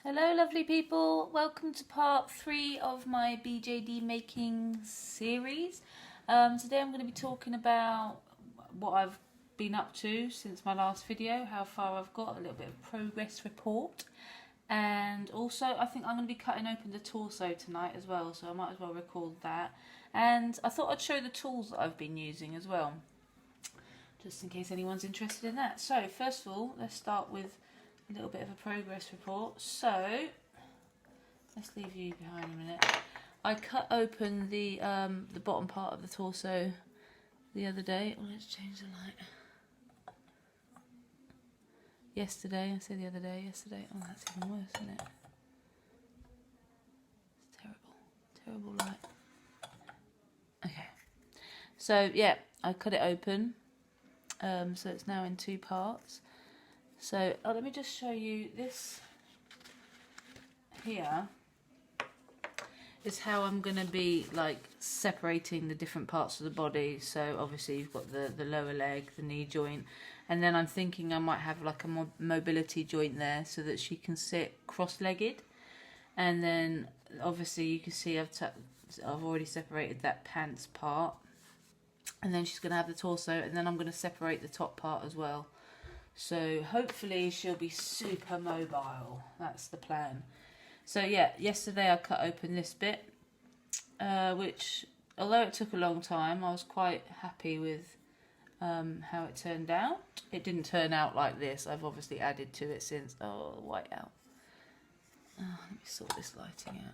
Hello lovely people, welcome to part 3 of my BJD making series. Today I'm going to be talking about what I've been up to since my last video, how far I've got, a little bit of progress report, and also I think I'm going to be cutting open the torso tonight as well, so I might as well record that. And I thought I'd show the tools that I've been using as well, just in case anyone's interested in that. So first of all, let's start with a little bit of a progress report. So let's leave you behind a minute. I cut open the bottom part of the torso the other day. Oh, let's change the light. Yesterday, I say the other day, yesterday. Oh, that's even worse, isn't it? It's terrible light. Okay. So yeah, I cut it open. So it's now in 2 parts. So let me just show you this here is how I'm going to be like separating the different parts of the body. So obviously you've got the lower leg, the knee joint, and then I'm thinking I might have like a mobility joint there so that she can sit cross-legged. And then obviously you can see I've already separated that pants part, and then she's going to have the torso, and then I'm going to separate the top part as well. So hopefully she'll be super mobile. That's the plan. So yeah, yesterday I cut open this bit, which although it took a long time, I was quite happy with how it turned out. It didn't turn out like this. I've obviously added to it since. Oh, white out. Oh, let me sort this lighting out.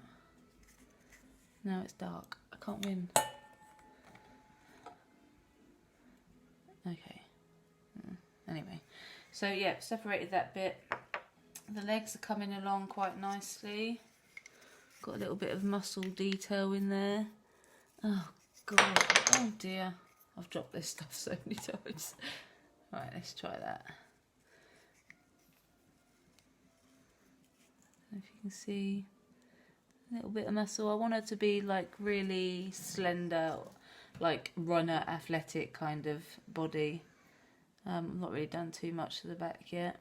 Now it's dark. I can't win. Okay. Anyway, so yeah, separated that bit. The legs are coming along quite nicely. Got a little bit of muscle detail in there. Oh god, oh dear. I've dropped this stuff so many times. Right, let's try that. If you can see a little bit of muscle. I want her to be like really slender, like runner, athletic kind of body. I've not really done too much to the back yet.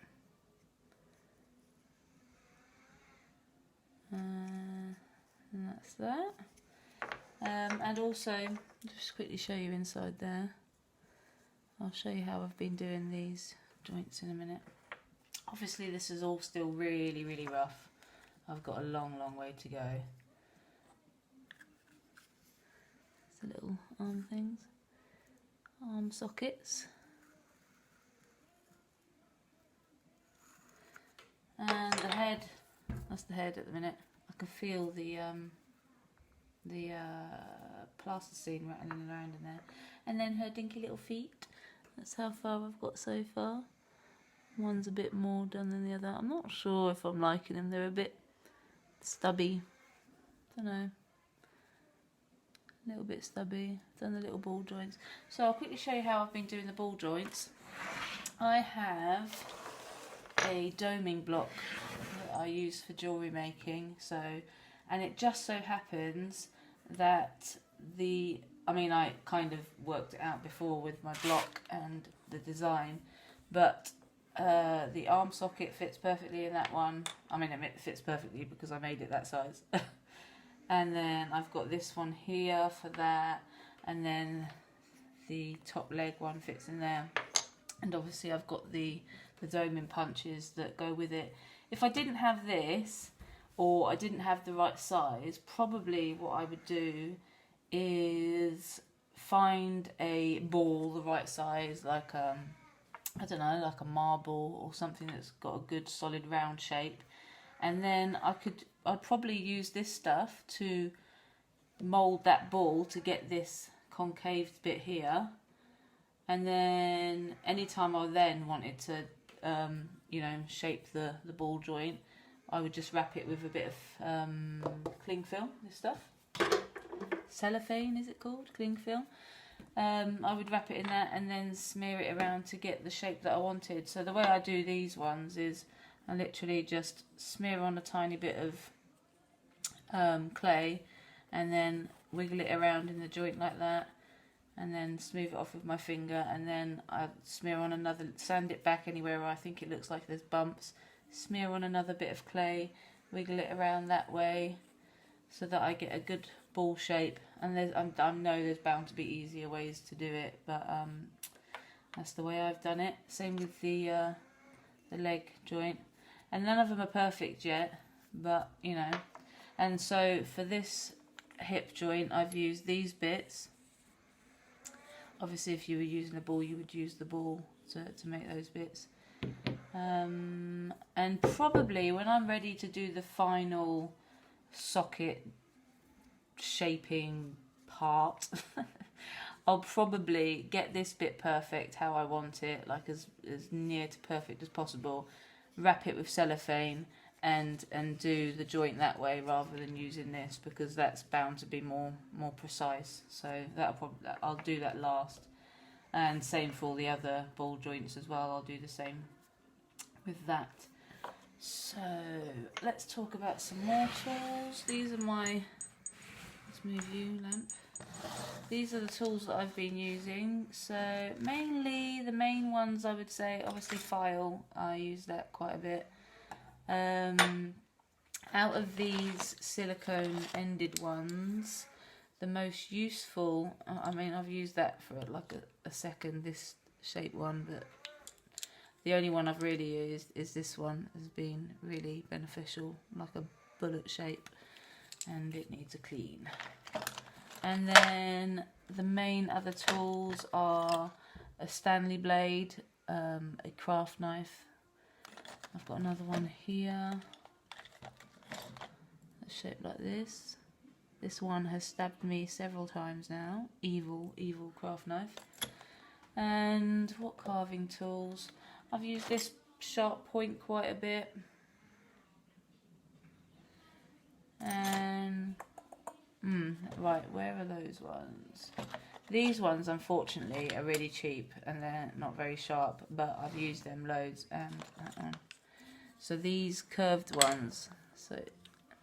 And that's that. And also, just quickly show you inside there. I'll show you how I've been doing these joints in a minute. Obviously this is all still really rough. I've got a long way to go. It's the little arm things. Arm sockets. And the head, that's the head at the minute. I can feel the plasticine rattling around in there. And then her dinky little feet. That's how far I've got so far. One's a bit more done than the other. I'm not sure if I'm liking them. They're a bit stubby. Don't know. A little bit stubby. Done the little ball joints. So I'll quickly show you how I've been doing the ball joints. I have a doming block that I use for jewellery making, and it just so happens that I kind of worked it out before with my block and the design, but the arm socket fits perfectly in that one. I mean, it fits perfectly because I made it that size. And then I've got this one here for that, and then the top leg one fits in there, and obviously I've got the doming punches that go with it. If I didn't have this, or I didn't have the right size, probably what I would do is find a ball the right size, like I don't know, like a marble or something that's got a good solid round shape, and then I'd probably use this stuff to mould that ball to get this concave bit here. And then anytime I then wanted to shape the ball joint, I would just wrap it with a bit of cling film, this stuff. Cellophane, is it called? Cling film. I would wrap it in that and then smear it around to get the shape that I wanted. So the way I do these ones is I literally just smear on a tiny bit of clay and then wiggle it around in the joint like that, and then smooth it off with my finger, and then I smear on another, sand it back anywhere where I think it looks like there's bumps, smear on another bit of clay, wiggle it around that way so that I get a good ball shape. And I know there's bound to be easier ways to do it, but that's the way I've done it. Same with the leg joint, and none of them are perfect yet, but you know. And so for this hip joint, I've used these bits. Obviously, if you were using a ball, you would use the ball to make those bits. And probably when I'm ready to do the final socket shaping part, I'll probably get this bit perfect how I want it, like as near to perfect as possible, wrap it with cellophane and do the joint that way rather than using this, because that's bound to be more precise. So I'll do that last. And same for all the other ball joints as well, I'll do the same with that. So let's talk about some more tools. These are my, let's move you, lamp. These are the tools that I've been using. So mainly the main ones, I would say, obviously file, I use that quite a bit. Out of these silicone ended ones, the most useful, I mean I've used that for like a second, this shape one, but the only one I've really used is this one. Has been really beneficial, like a bullet shape, and it needs a clean. And then the main other tools are a Stanley blade, a craft knife. I've got another one here, that's shaped like this. This one has stabbed me several times now. Evil craft knife. And what carving tools? I've used this sharp point quite a bit. And right, where are those ones? These ones, unfortunately, are really cheap and they're not very sharp, but I've used them loads. And that one. So these curved ones. So let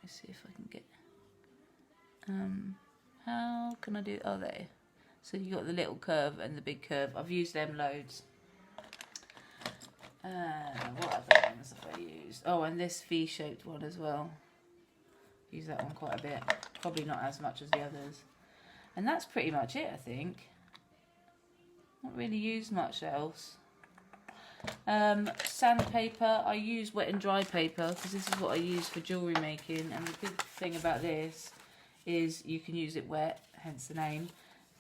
me see if I can get. How can I do? Oh, there. So you got the little curve and the big curve. I've used them loads. What other ones have I used? Oh, and this V-shaped one as well. Use that one quite a bit. Probably not as much as the others. And that's pretty much it, I think. Not really used much else. Sandpaper, I use wet and dry paper because this is what I use for jewellery making, and the good thing about this is you can use it wet, hence the name,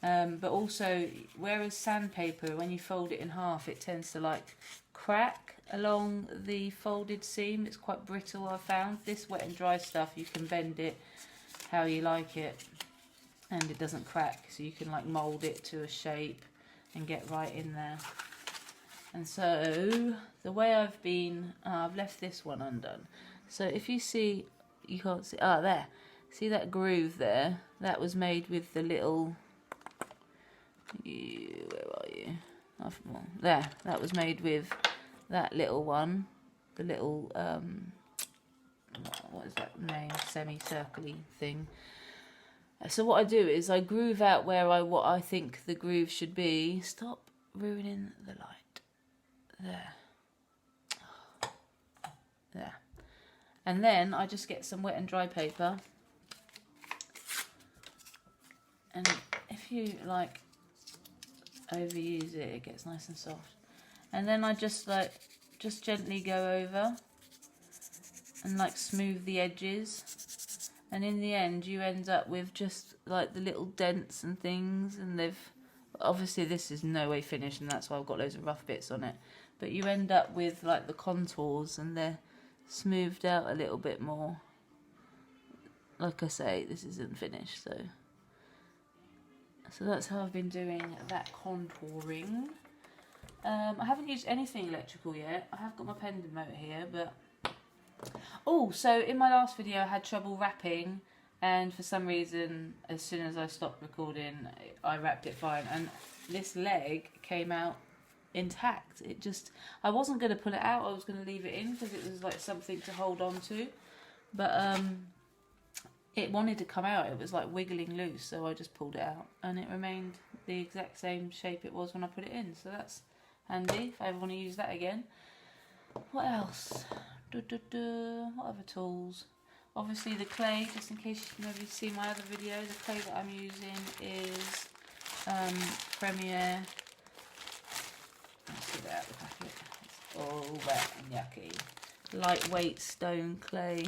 but also whereas sandpaper, when you fold it in half, it tends to like crack along the folded seam. It's quite brittle, I found. This wet and dry stuff, you can bend it how you like it and it doesn't crack, so you can like mould it to a shape and get right in there. And so the way I've been, I've left this one undone. So if you see, you can't see, there. See that groove there? That was made with the little, where are you? There, that was made with that little one. The little, what is that name? Semicircle-y thing. So what I do is I groove out what I think the groove should be. Stop ruining the light. There. There. And then I just get some wet and dry paper. And if you like overuse it, it gets nice and soft. And then I just gently go over and like smooth the edges. And in the end you end up with just like the little dents and things, and obviously this is no way finished and that's why I've got loads of rough bits on it. But you end up with like the contours and they're smoothed out a little bit more. Like I say, this isn't finished, so that's how I've been doing that contouring. I haven't used anything electrical yet. I have got my pendant motor here, but so in my last video I had trouble wrapping, and for some reason as soon as I stopped recording I wrapped it fine, and this leg came out intact. I wasn't going to pull it out, I was going to leave it in because it was like something to hold on to, but it wanted to come out. It was like wiggling loose, so I just pulled it out and it remained the exact same shape it was when I put it in, so that's handy if I ever want to use that again. What else? What other tools? Obviously the clay, just in case you've maybe seen my other video, the clay that I'm using is Premier. Let's get it out of the packet. It's all wet and yucky. Lightweight stone clay.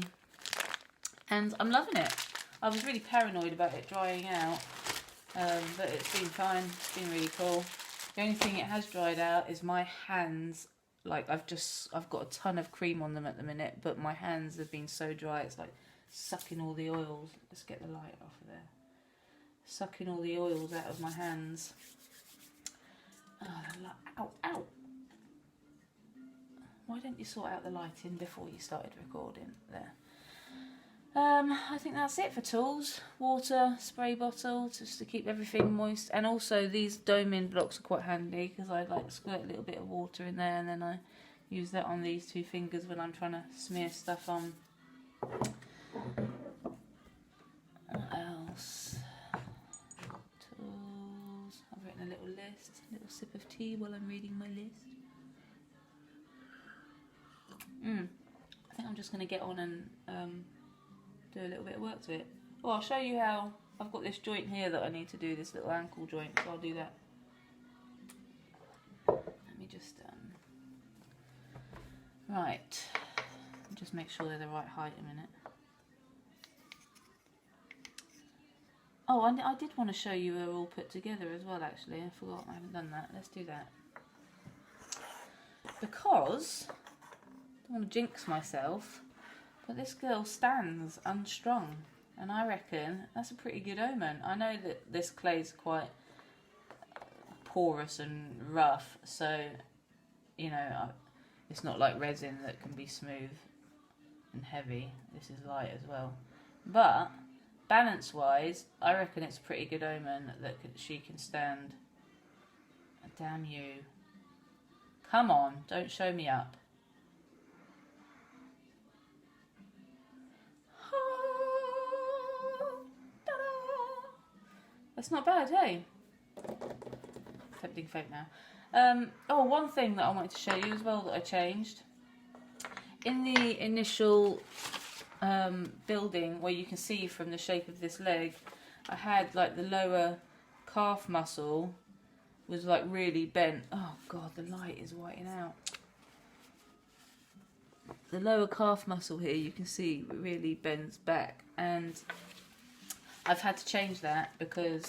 And I'm loving it. I was really paranoid about it drying out, but it's been fine. It's been really cool. The only thing it has dried out is my hands. Like I've got a ton of cream on them at the minute, but my hands have been so dry. It's like sucking all the oils. Let's get the light off of there. Sucking all the oils out of my hands. Oh, ow, ow. Why don't you sort out the lighting before you started recording? There. I think that's it for tools. Water, spray bottle, just to keep everything moist. And also these dome-in blocks are quite handy because I like squirt a little bit of water in there and then I use that on these 2 fingers when I'm trying to smear stuff on. What else? Tools. I've written a little list. A little sip of tea while I'm reading my list. I think I'm just going to get on and do a little bit of work to it. Well, I'll show you how. I've got this joint here that I need to do, this little ankle joint, so I'll do that. Let me just right, just make sure they're the right height a minute. Oh, I did want to show you they're all put together as well, actually. I forgot, I haven't done that. Let's do that. Because I don't want to jinx myself, but this girl stands unstrung, and I reckon that's a pretty good omen. I know that this clay's quite porous and rough, so, you know, it's not like resin that can be smooth and heavy. This is light as well. But, balance-wise, I reckon it's a pretty good omen that she can stand. Damn you. Come on, don't show me up. That's not bad, hey? Tempting fate now. Oh, one thing that I wanted to show you as well that I changed. In the initial building, where you can see from the shape of this leg, I had like the lower calf muscle was like really bent. Oh god, the light is whiting out. The lower calf muscle here, you can see, really bends back, and I've had to change that because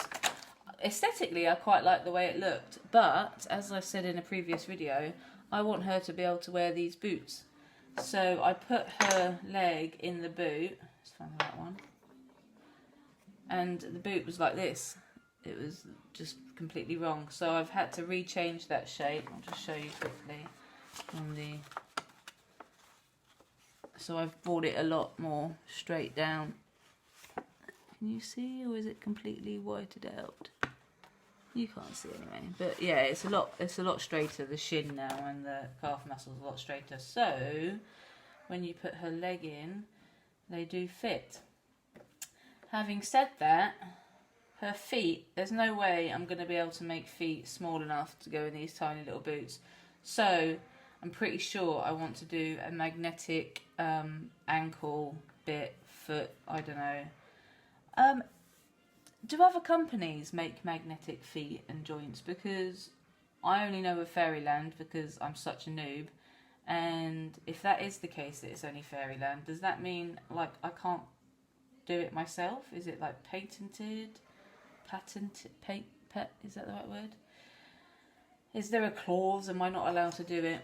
aesthetically I quite like the way it looked, but as I said in a previous video, I want her to be able to wear these boots. So I put her leg in the boot. Let's find the right one. And the boot was like this. It was just completely wrong. So I've had to rechange that shape. I'll just show you quickly on the. So I've brought it a lot more straight down. Can you see, or is it completely whited out? You can't see anyway. But yeah, it's a lot straighter, the shin now, and the calf muscles a lot straighter. So when you put her leg in, they do fit. Having said that, her feet, there's no way I'm going to be able to make feet small enough to go in these tiny little boots. So I'm pretty sure I want to do a magnetic ankle bit, foot, I don't know. Do other companies make magnetic feet and joints? Because I only know of Fairyland because I'm such a noob. And if that is the case, that it's only Fairyland, does that mean like I can't do it myself? Is it like patented? Is that the right word? Is there a clause? Am I not allowed to do it?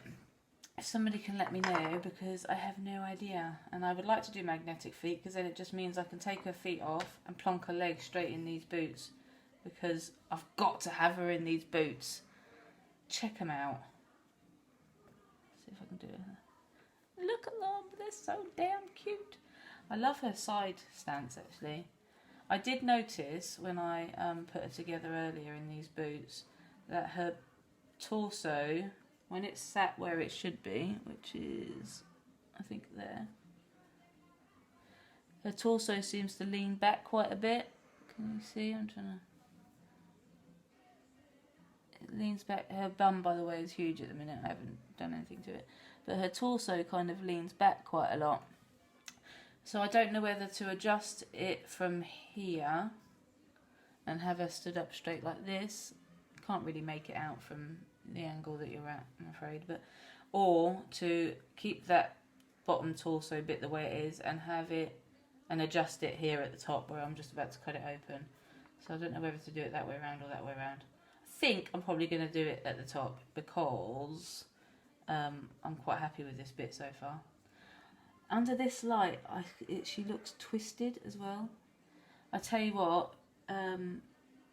If somebody can let me know, because I have no idea. And I would like to do magnetic feet, because then it just means I can take her feet off and plonk her legs straight in these boots. Because I've got to have her in these boots. Check them out. See if I can do it. Look at them, they're so damn cute. I love her side stance, actually. I did notice when I put her together earlier in these boots that her torso, when it's sat where it should be, which is, I think, there, her torso seems to lean back quite a bit. Can you see? I'm trying to... It leans back. Her bum, by the way, is huge at the minute. I haven't done anything to it. But her torso kind of leans back quite a lot. So I don't know whether to adjust it from here and have her stood up straight like this. Can't really make it out from the angle that you're at, I'm afraid, but or to keep that bottom torso bit the way it is and have it and adjust it here at the top where I'm just about to cut it open. So I don't know whether to do it that way around or that way around. I think I'm probably going to do it at the top because I'm quite happy with this bit so far. Under this light, she looks twisted as well. I tell you what,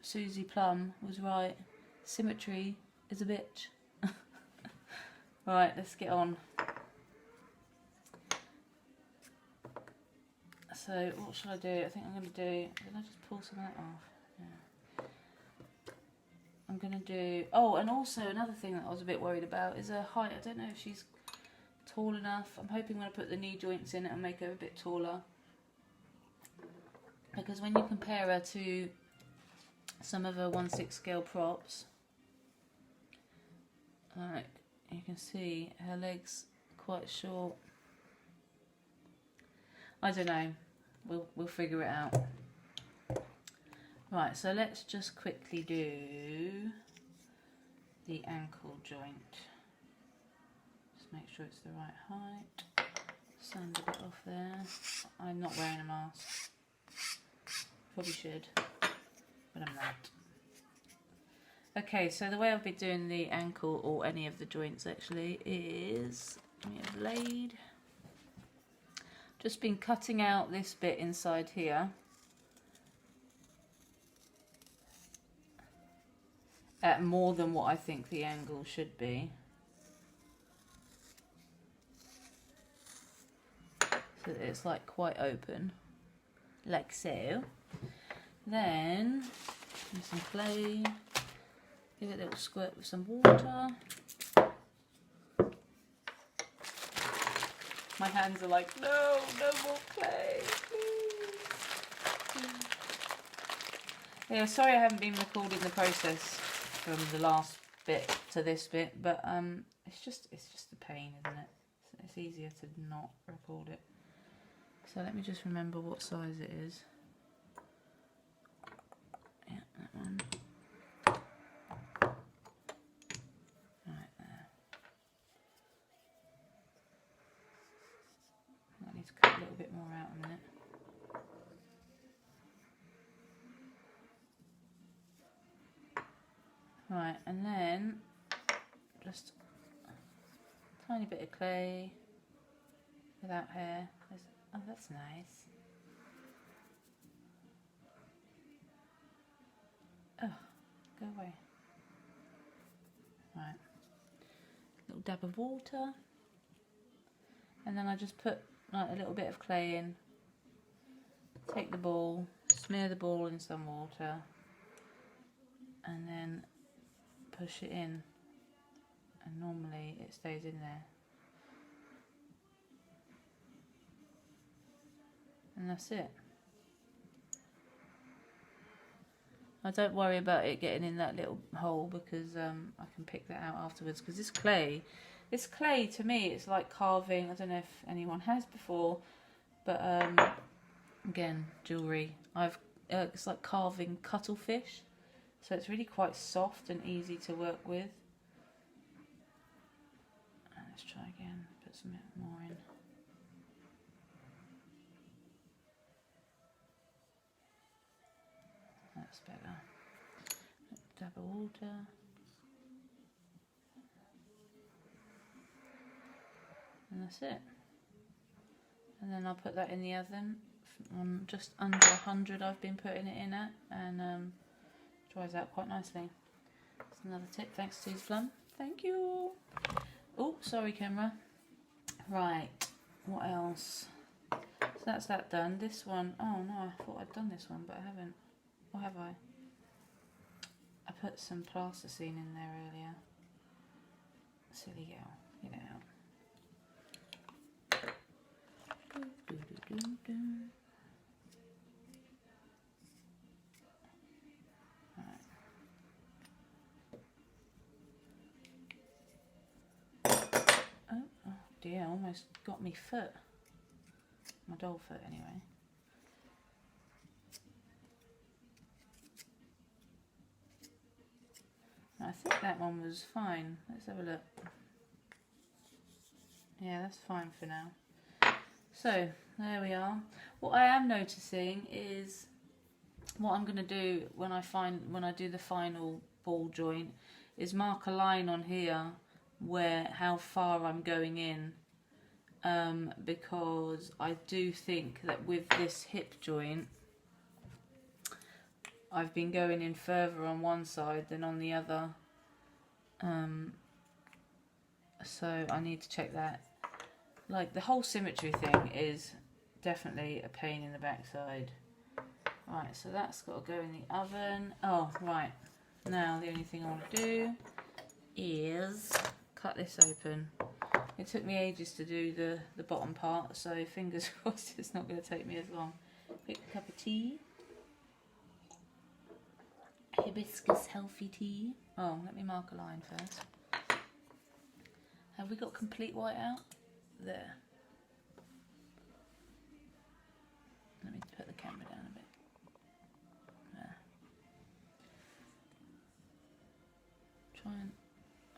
Susie Plum was right. Symmetry is a bitch. Right, let's get on. So what should I do? I think I'm going to do... Did I just pull some of that off? Yeah. I'm going to do... Oh, and also another thing that I was a bit worried about is her height. I don't know if she's tall enough. I'm hoping when I put the knee joints in, it'll make her a bit taller. Because when you compare her to some of her 1/6 scale props, like you can see her legs quite short. I don't know. We'll figure it out. Right, so let's just quickly do the ankle joint. Just make sure it's the right height. Sand a bit off there. I'm not wearing a mask. Probably should, but I'm not. Okay, so the way I'll be doing the ankle or any of the joints actually is, give me a blade. Just been cutting out this bit inside here. At more than what I think the angle should be. So that it's like quite open. Like so. Then, use some clay. Give it a little squirt with some water. My hands are like, no, no more clay, please. Yeah, sorry I haven't been recording the process from the last bit to this bit, but it's just a pain, isn't it? It's easier to not record it. So let me just remember what size it is. Yeah, that one. Right there. I need to cut a little bit more out a minute. Right, and then just a tiny bit of clay without hair. Oh, that's nice. Oh, go away. Right, little dab of water, and then I just put like a little bit of clay in. Take the ball, smear the ball in some water, and then push it in, and normally it stays in there. And that's it. I don't worry about it getting in that little hole because I can pick that out afterwards. Because this clay to me, it's like carving. I don't know if anyone has before, but again, jewellery. It's like carving cuttlefish, so it's really quite soft and easy to work with. Let's try again. Put some more in. That's better. Dab of water. And that's it. And then I'll put that in the oven on just under 100 I've been putting it in at, and dries out quite nicely. That's another tip, thanks to Plum. Thank you. Oh, sorry camera. Right, what else? So that's that done. This one, oh no, I thought I'd done this one, but I haven't. Or have I? I put some plasticine in there earlier. Silly girl, get it out. Right. Oh dear, almost got me foot. my doll foot anyway. I think that one was fine. Let's have a look. Yeah, that's fine for now. So there we are. What I am noticing is what I'm going to do when I do the final ball joint is mark a line on here where how far I'm going in, because I do think that with this hip joint I've been going in further on one side than on the other, so I need to check that. Like, the whole symmetry thing is definitely a pain in the backside. Right, so that's got to go in the oven. Oh, right. Now the only thing I want to do is cut this open. It took me ages to do the bottom part, so fingers crossed it's not going to take me as long. Quick cup of tea. Hibiscus healthy tea. Oh, let me mark a line first. Have we got complete white out? There. Let me put the camera down a bit. There. Try and...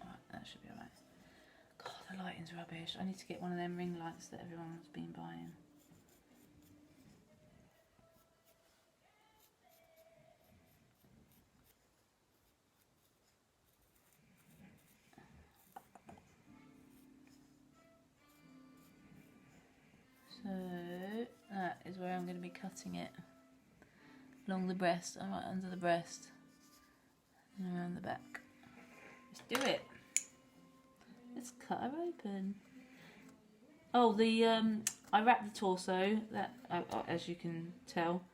Alright, that should be alright. God, the lighting's rubbish. I need to get one of them ring lights that everyone's been buying. So that is where I'm going to be cutting it. Along the breast, and right under the breast. And around the back. Let's do it. Let's cut her open. Oh, I wrapped the torso, that as you can tell.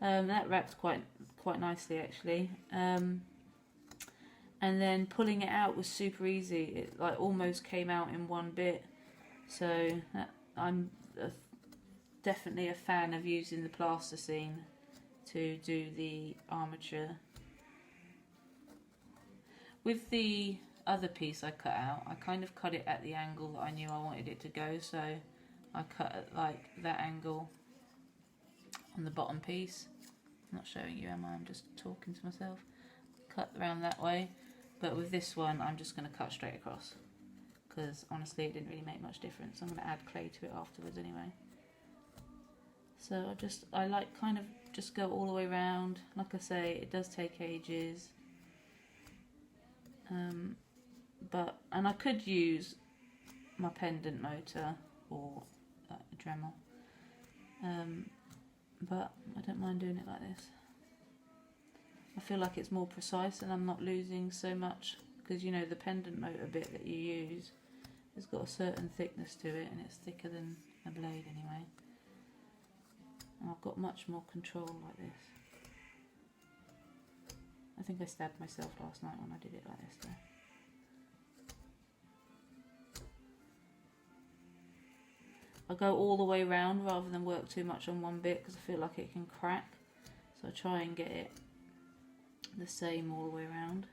That wrapped quite nicely actually. And then pulling it out was super easy. It like almost came out in one bit. So I'm definitely a fan of using the plasticine to do the armature. With the other piece I cut out, I kind of cut it at the angle that I knew I wanted it to go, so I cut at like that angle on the bottom piece. I'm not showing you, am I? I'm just talking to myself. Cut around that way, but with this one I'm just going to cut straight across, because honestly it didn't really make much difference. I'm going to add clay to it afterwards anyway. So I like kind of just go all the way around. Like I say, it does take ages. And I could use my pendant motor or a Dremel, but I don't mind doing it like this. I feel like it's more precise and I'm not losing so much, because you know the pendant motor bit that you use has got a certain thickness to it and it's thicker than a blade anyway. And I've got much more control like this. I think I stabbed myself last night when I did it like this though. I go all the way around rather than work too much on one bit, because I feel like it can crack. So I try and get it the same all the way around.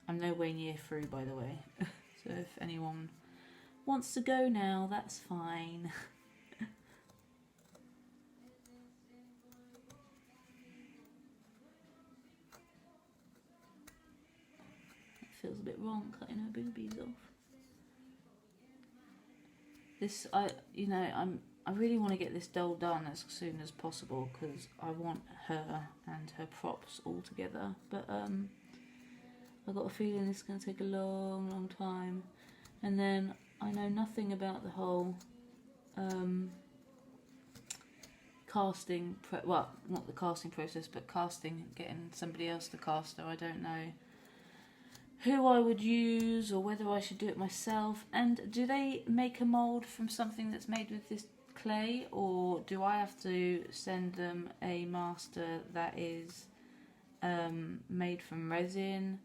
I'm no way near through, by the way. So if anyone wants to go now, that's fine. It feels a bit wrong cutting her boobies off. This, I really want to get this doll done as soon as possible, because I want her and her props all together. But I've got a feeling this is going to take a long time. And then I know nothing about the whole casting, well, not the casting process, but casting, getting somebody else to cast her. I don't know who I would use or whether I should do it myself. And do they make a mould from something that's made with this clay, or do I have to send them a master that is made from resin?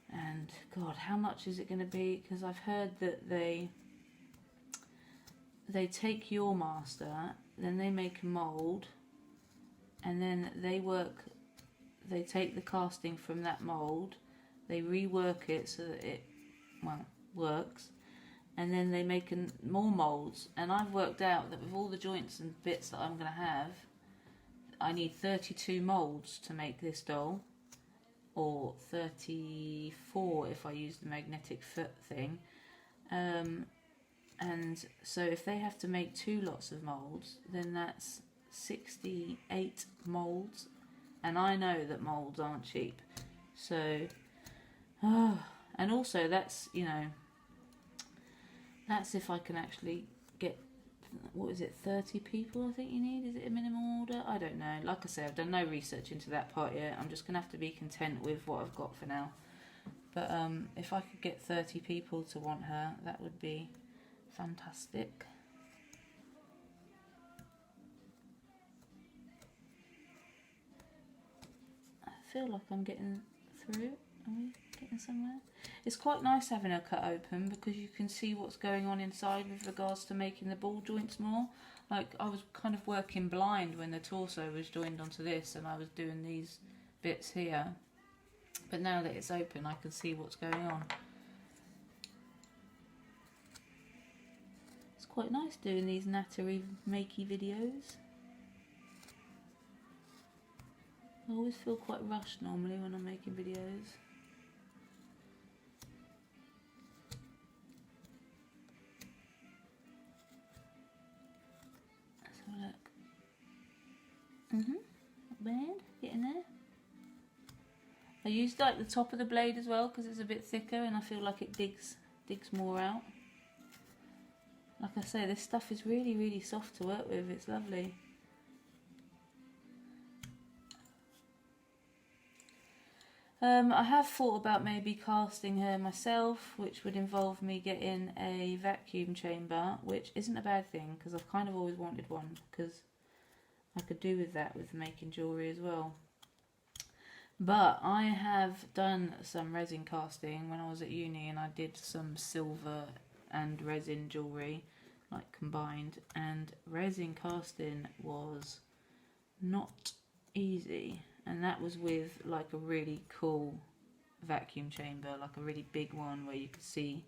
And God, how much is it going to be? Because I've heard that they take your master, then they make a mould, and then they take the casting from that mould, they rework it so that it, well, works, and then they make more moulds. And I've worked out that with all the joints and bits that I'm going to have, I need 32 moulds to make this doll, or 34 if I use the magnetic foot thing. And so if they have to make 2 lots of moulds, then that's 68 moulds, and I know that moulds aren't cheap. So, and also that's, you know, that's if I can actually get, what is it, 30 people I think you need? Is it a minimum order? I don't know. Like I say, I've done no research into that part yet. I'm just going to have to be content with what I've got for now. But if I could get 30 people to want her, that would be fantastic. I feel like I'm getting through. Are we getting somewhere? It's quite nice having her cut open because you can see what's going on inside with regards to making the ball joints more. Like, I was kind of working blind when the torso was joined onto this and I was doing these bits here. But now that it's open, I can see what's going on. It's quite nice doing these nattery makey videos. I always feel quite rushed normally when I'm making videos. Let's have a look. Not bad, getting there. I used like the top of the blade as well because it's a bit thicker and I feel like it digs more out. Like I say, this stuff is really, really soft to work with. It's lovely. I have thought about maybe casting her myself, which would involve me getting a vacuum chamber, which isn't a bad thing because I've kind of always wanted one, because I could do with that with making jewellery as well. But I have done some resin casting when I was at uni, and I did some silver and resin jewellery, like combined, and resin casting was not easy. And that was with like a really cool vacuum chamber, like a really big one where you could see,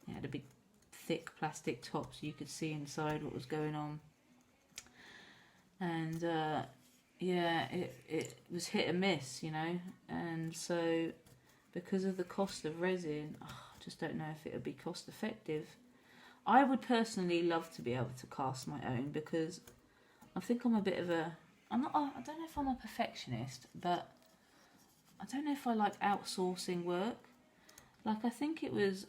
it had a big thick plastic top so you could see inside what was going on. And yeah, it was hit and miss, you know. And so because of the cost of resin, I just don't know if it would be cost effective. I would personally love to be able to cast my own because I think I'm a bit of a, I don't know if I'm a perfectionist, but I don't know if I like outsourcing work. Like, I think it was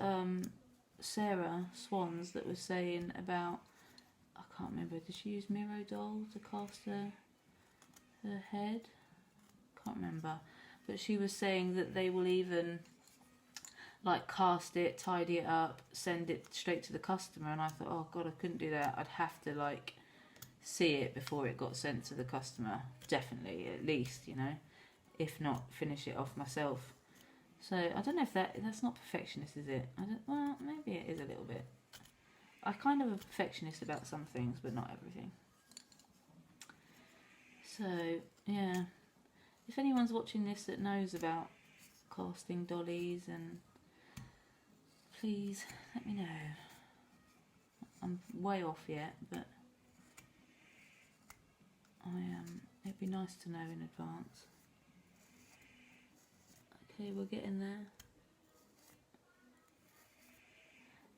Sarah Swans that was saying about, I can't remember, did she use Miro doll to cast her head? Can't remember. But she was saying that they will even like cast it, tidy it up, send it straight to the customer, and I thought, oh god, I couldn't do that. I'd have to like see it before it got sent to the customer, definitely, at least, you know, if not finish it off myself. So I don't know if that's not perfectionist, is it? Well, maybe it is a little bit. I kind of a perfectionist about some things, but not everything. So yeah, if anyone's watching this that knows about casting dollies, and please let me know. I'm way off yet, but it'd be nice to know in advance. Okay, we're getting there.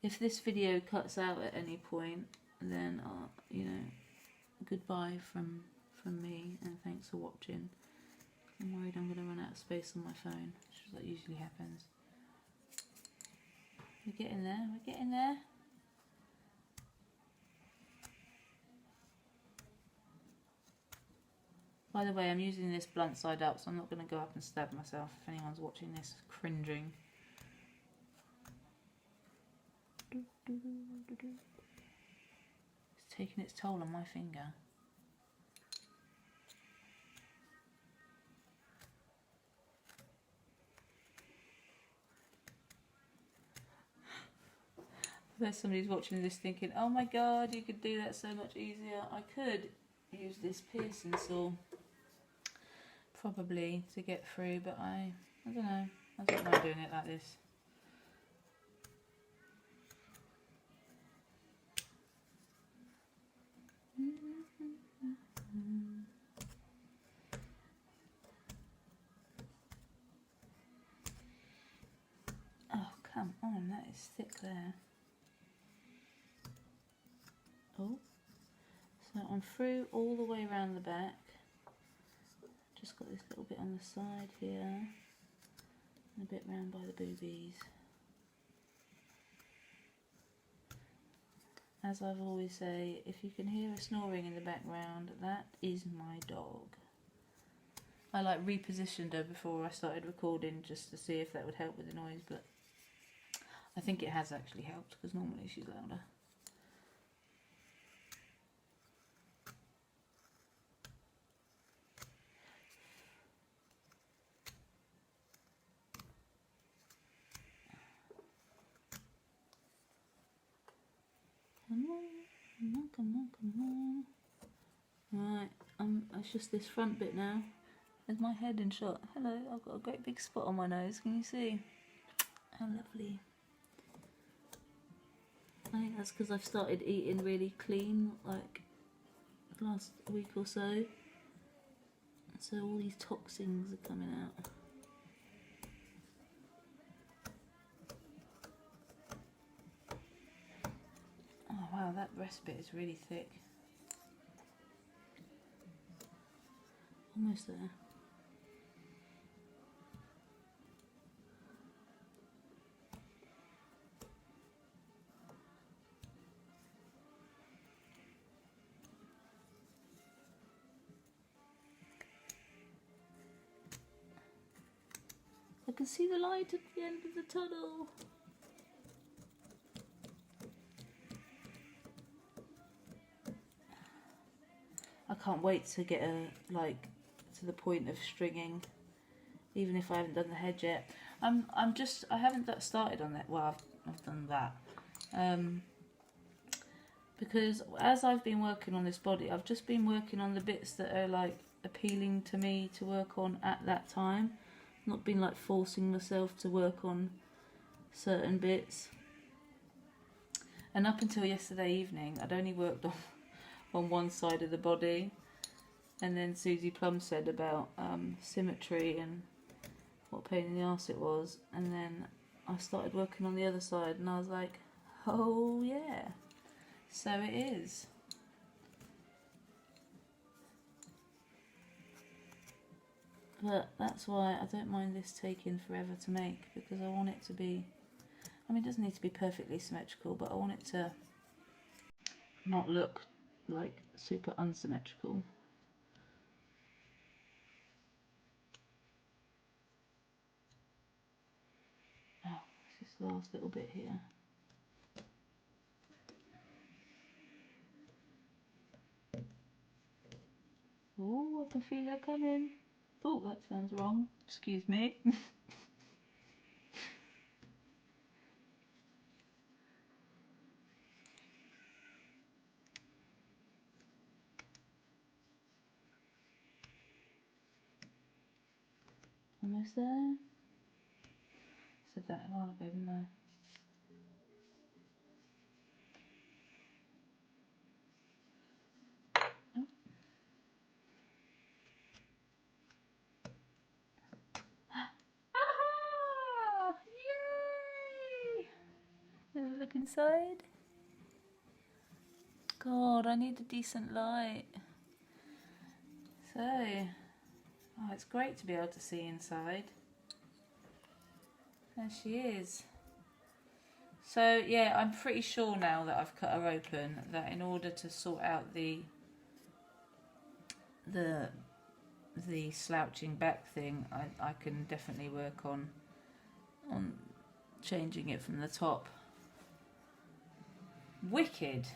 If this video cuts out at any point, then you know, goodbye from me, and thanks for watching. I'm worried I'm going to run out of space on my phone, which is what usually happens. We're getting there, we're getting there. By the way, I'm using this blunt side up, so I'm not going to go up and stab myself if anyone's watching this cringing. It's taking its toll on my finger. There's somebody's watching this thinking, oh my god, you could do that so much easier. I could use this piercing saw probably to get through, but I don't know. I don't mind doing it like this. Come on, that is thick there. Oh, so I'm through all the way around the back. Just got this little bit on the side here, and a bit round by the boobies. As I've always say, if you can hear a snoring in the background, that is my dog. I like repositioned her before I started recording just to see if that would help with the noise, but I think it has actually helped because normally she's louder. Come on, come on, come on, come on. Right, it's just this front bit now. There's my head in shot. Hello, I've got a great big spot on my nose. Can you see? How lovely. I think that's because I've started eating really clean, like the last week or so. So all these toxins are coming out. Oh wow, that breast bit is really thick. Almost there. I can see the light at the end of the tunnel. I can't wait to get to the point of stringing, even if I haven't done the head yet. I haven't started on that. Well, I've done that. Because as I've been working on this body, I've just been working on the bits that are like appealing to me to work on at that time. Not been like forcing myself to work on certain bits. And up until yesterday evening, I'd only worked on one side of the body. And then Susie Plum said about symmetry and what pain in the arse it was. And then I started working on the other side and I was like, oh yeah, so it is. But that's why I don't mind this taking forever to make, because I want it to be, I mean, it doesn't need to be perfectly symmetrical, but I want it to not look like super unsymmetrical. Oh, it's this last little bit here. Oh, I can feel her coming. Oh, that sounds wrong. Excuse me. Almost there. Said that a while ago, didn't I? Oh. Ah! Yay! Have a look inside. God, I need a decent light. So, oh, it's great to be able to see inside. There she is. So yeah, I'm pretty sure now that I've cut her open that in order to sort out the slouching back thing, I can definitely work on changing it from the top. Wicked.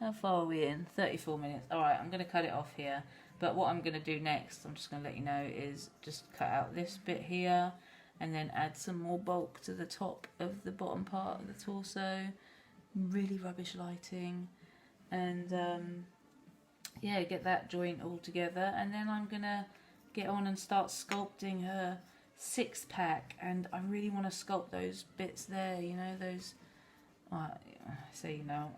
How far are we in? 34 minutes. Alright, I'm going to cut it off here. But what I'm going to do next, I'm just going to let you know, is just cut out this bit here and then add some more bulk to the top of the bottom part of the torso. Really rubbish lighting. And yeah, get that joint all together. And then I'm going to get on and start sculpting her six-pack. And I really want to sculpt those bits there, you know, those... so you know,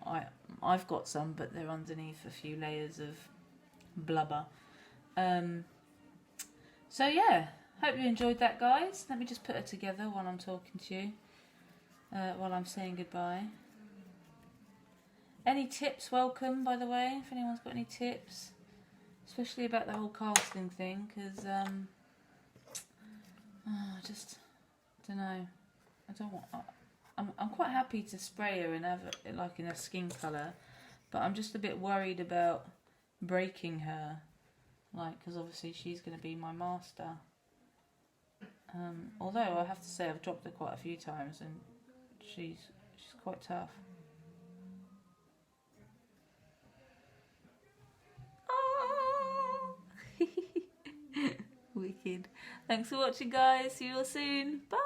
I've got some, but they're underneath a few layers of blubber. So yeah, hope you enjoyed that, guys. Let me just put her together while I'm talking to you. while I'm saying goodbye. Any tips welcome, by the way, if anyone's got any tips, especially about the whole casting thing, because I just don't know. I don't want. I'm quite happy to spray her and have it like in a skin colour, but I'm just a bit worried about breaking her, like, because obviously she's going to be my master. Although I have to say I've dropped her quite a few times and she's quite tough. Oh! Wicked. Thanks for watching, guys. See you all soon. Bye.